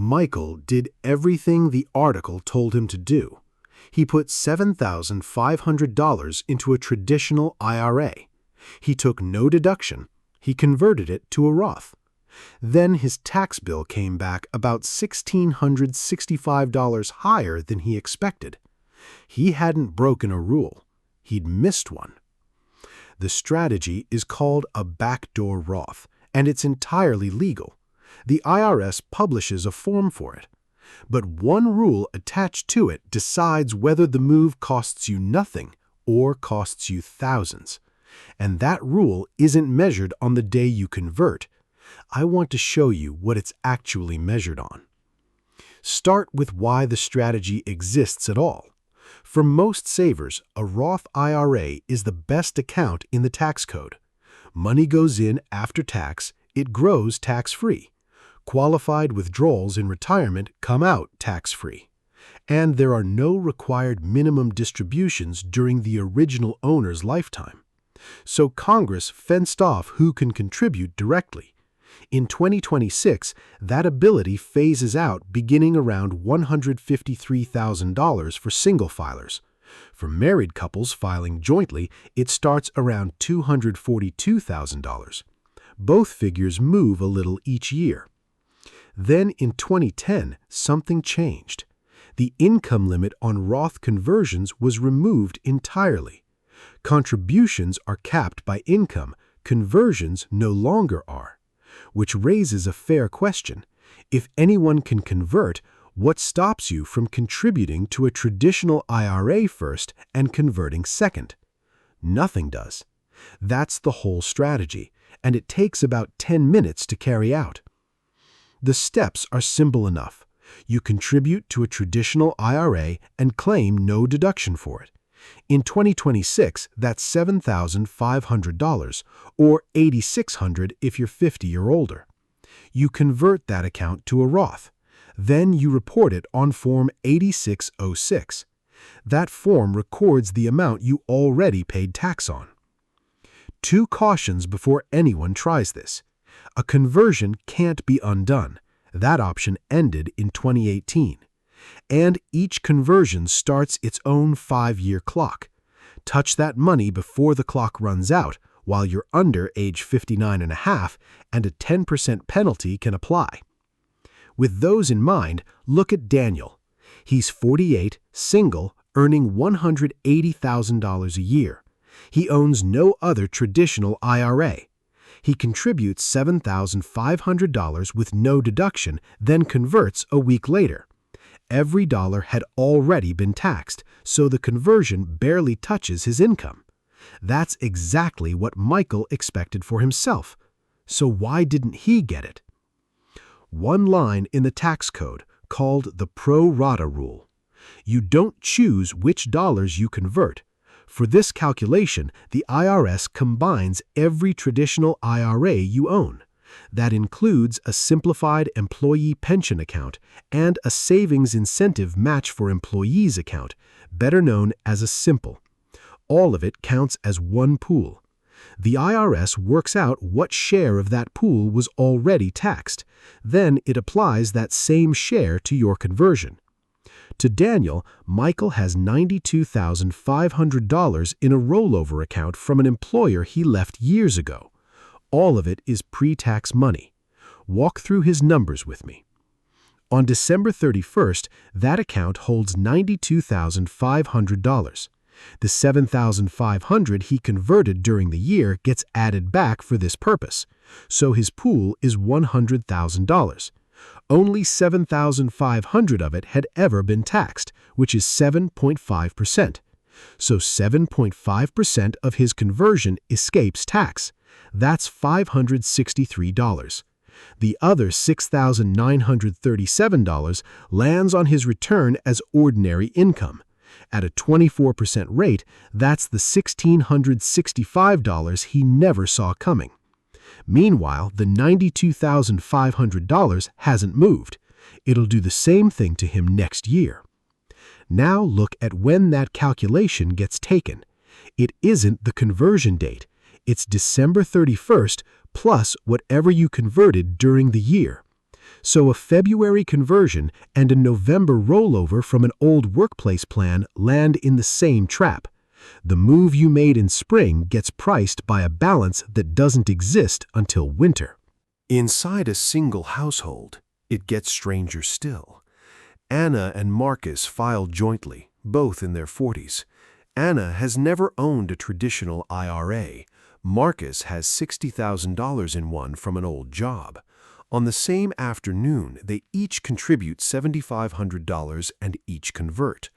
Michael did everything the article told him to do. He put $7,500 into a traditional IRA. He took no deduction. He converted it to a Roth. Then his tax bill came back about $1,665 higher than he expected. He hadn't broken a rule. He'd missed one. The strategy is called a backdoor Roth, and it's entirely legal. The IRS publishes a form for it. But one rule attached to it decides whether the move costs you nothing or costs you thousands. And that rule isn't measured on the day you convert. I want to show you what it's actually measured on. Start with why the strategy exists at all. For most savers, a Roth IRA is the best account in the tax code. Money goes in after tax, it grows tax-free. Qualified withdrawals in retirement come out tax-free. And there are no required minimum distributions during the original owner's lifetime. So Congress fenced off who can contribute directly. In 2026, that ability phases out beginning around $153,000 for single filers. For married couples filing jointly, it starts around $242,000. Both figures move a little each year. Then in 2010, something changed. The income limit on Roth conversions was removed entirely. Contributions are capped by income, conversions no longer are. Which raises a fair question. If anyone can convert, what stops you from contributing to a traditional IRA first and converting second? Nothing does. That's the whole strategy, and it takes about 10 minutes to carry out. The steps are simple enough. You contribute to a traditional IRA and claim no deduction for it. In 2026, that's $7,500, or $8,600 if you're 50 or older. You convert that account to a Roth. Then you report it on Form 8606. That form records the amount you already paid tax on. Two cautions before anyone tries this. A conversion can't be undone. That option ended in 2018. And each conversion starts its own 5-year clock. Touch that money before the clock runs out while you're under age 59 and a half, and a 10% penalty can apply. With those in mind, look at Daniel. He's 48, single, earning $180,000 a year. He owns no other traditional IRA. He contributes $7,500 with no deduction, then converts a week later. Every dollar had already been taxed, so the conversion barely touches his income. That's exactly what Michael expected for himself. So why didn't he get it? One line in the tax code, called the pro rata rule. You don't choose which dollars you convert. For this calculation, the IRS combines every traditional IRA you own. That includes a simplified employee pension account and a savings incentive match for employees account, better known as a SIMPLE. All of it counts as one pool. The IRS works out what share of that pool was already taxed. Then it applies that same share to your conversion. To Daniel, Michael has $92,500 in a rollover account from an employer he left years ago. All of it is pre-tax money. Walk through his numbers with me. On December 31st, that account holds $92,500. The $7,500 he converted during the year gets added back for this purpose, so his pool is $100,000. Only $7,500 of it had ever been taxed, which is 7.5%. So 7.5% of his conversion escapes tax. That's $563. The other $6,937 lands on his return as ordinary income. At a 24% rate, that's the $1,665 he never saw coming. Meanwhile, the $92,500 hasn't moved. It'll do the same thing to him next year. Now look at when that calculation gets taken. It isn't the conversion date. It's December 31st plus whatever you converted during the year. So a February conversion and a November rollover from an old workplace plan land in the same trap. The move you made in spring gets priced by a balance that doesn't exist until winter. Inside a single household, it gets stranger still. Anna and Marcus file jointly, both in their 40s. Anna has never owned a traditional IRA. Marcus has $60,000 in one from an old job. On the same afternoon, they each contribute $7,500 and each convert.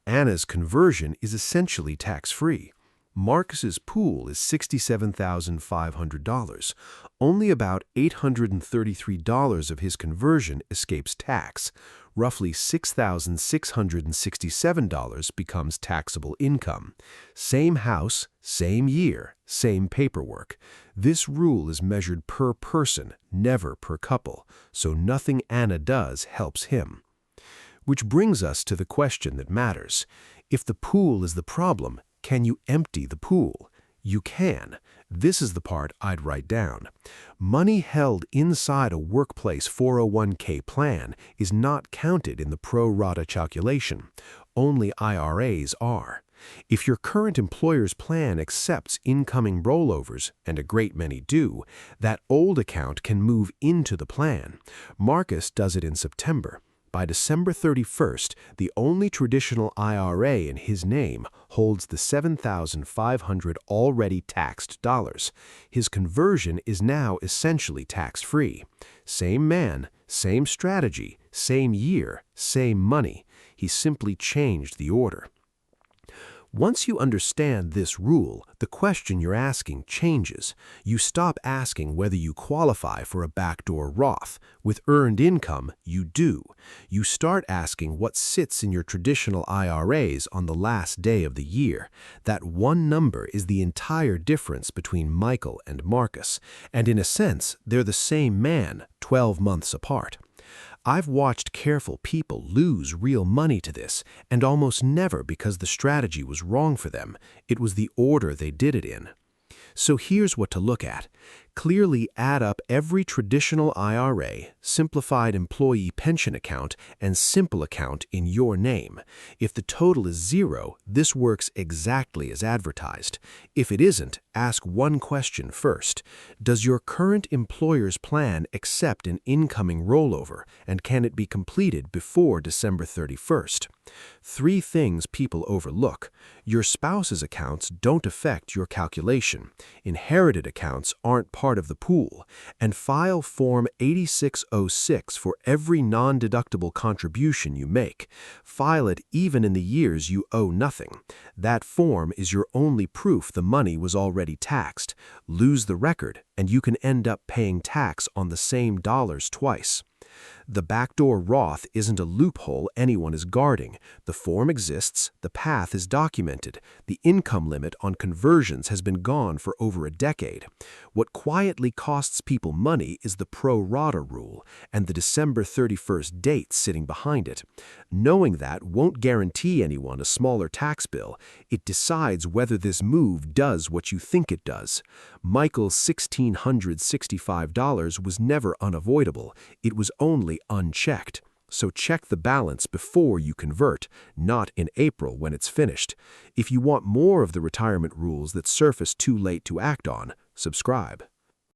Anna's conversion is essentially tax-free. Marcus's pool is $67,500. Only about $833 of his conversion escapes tax. Roughly $6,667 becomes taxable income. Same house, same year, same paperwork. This rule is measured per person, never per couple, so nothing Anna does helps him. Which brings us to the question that matters. If the pool is the problem, can you empty the pool? You can. This is the part I'd write down. Money held inside a workplace 401k plan is not counted in the pro rata calculation. Only IRAs are. If your current employer's plan accepts incoming rollovers, and a great many do, that old account can move into the plan. Marcus does it in September. By December 31st, the only traditional IRA in his name holds the $7,500 already taxed dollars. His conversion is now essentially tax-free. Same man, same strategy, same year, same money. He simply changed the order. Once you understand this rule, the question you're asking changes. You stop asking whether you qualify for a backdoor Roth. With earned income, you do. You start asking what sits in your traditional IRAs on the last day of the year. That one number is the entire difference between Michael and Marcus, and in a sense, they're the same man, 12 months apart. I've watched careful people lose real money to this, and almost never because the strategy was wrong for them. It was the order they did it in. So here's what to look at. Clearly add up every traditional IRA, simplified employee pension account, and simple account in your name. If the total is 0, this works exactly as advertised. If it isn't, ask one question first. Does your current employer's plan accept an incoming rollover, and can it be completed before December 31st? 3 things people overlook. Your spouse's accounts don't affect your calculation. Inherited accounts aren't part of the pool, and file Form 8606 for every non-deductible contribution you make. File it even in the years you owe nothing. That form is your only proof the money was already taxed. Lose the record, and you can end up paying tax on the same dollars twice. The backdoor Roth isn't a loophole anyone is guarding. The form exists, the path is documented. The income limit on conversions has been gone for over a decade. What quietly costs people money is the pro rata rule and the December 31st date sitting behind it. Knowing that won't guarantee anyone a smaller tax bill. It decides whether this move does what you think it does. Michael's $1,665 was never unavoidable. It was only unchecked. So check the balance before you convert, not in April when it's finished. If you want more of the retirement rules that surface too late to act on, subscribe.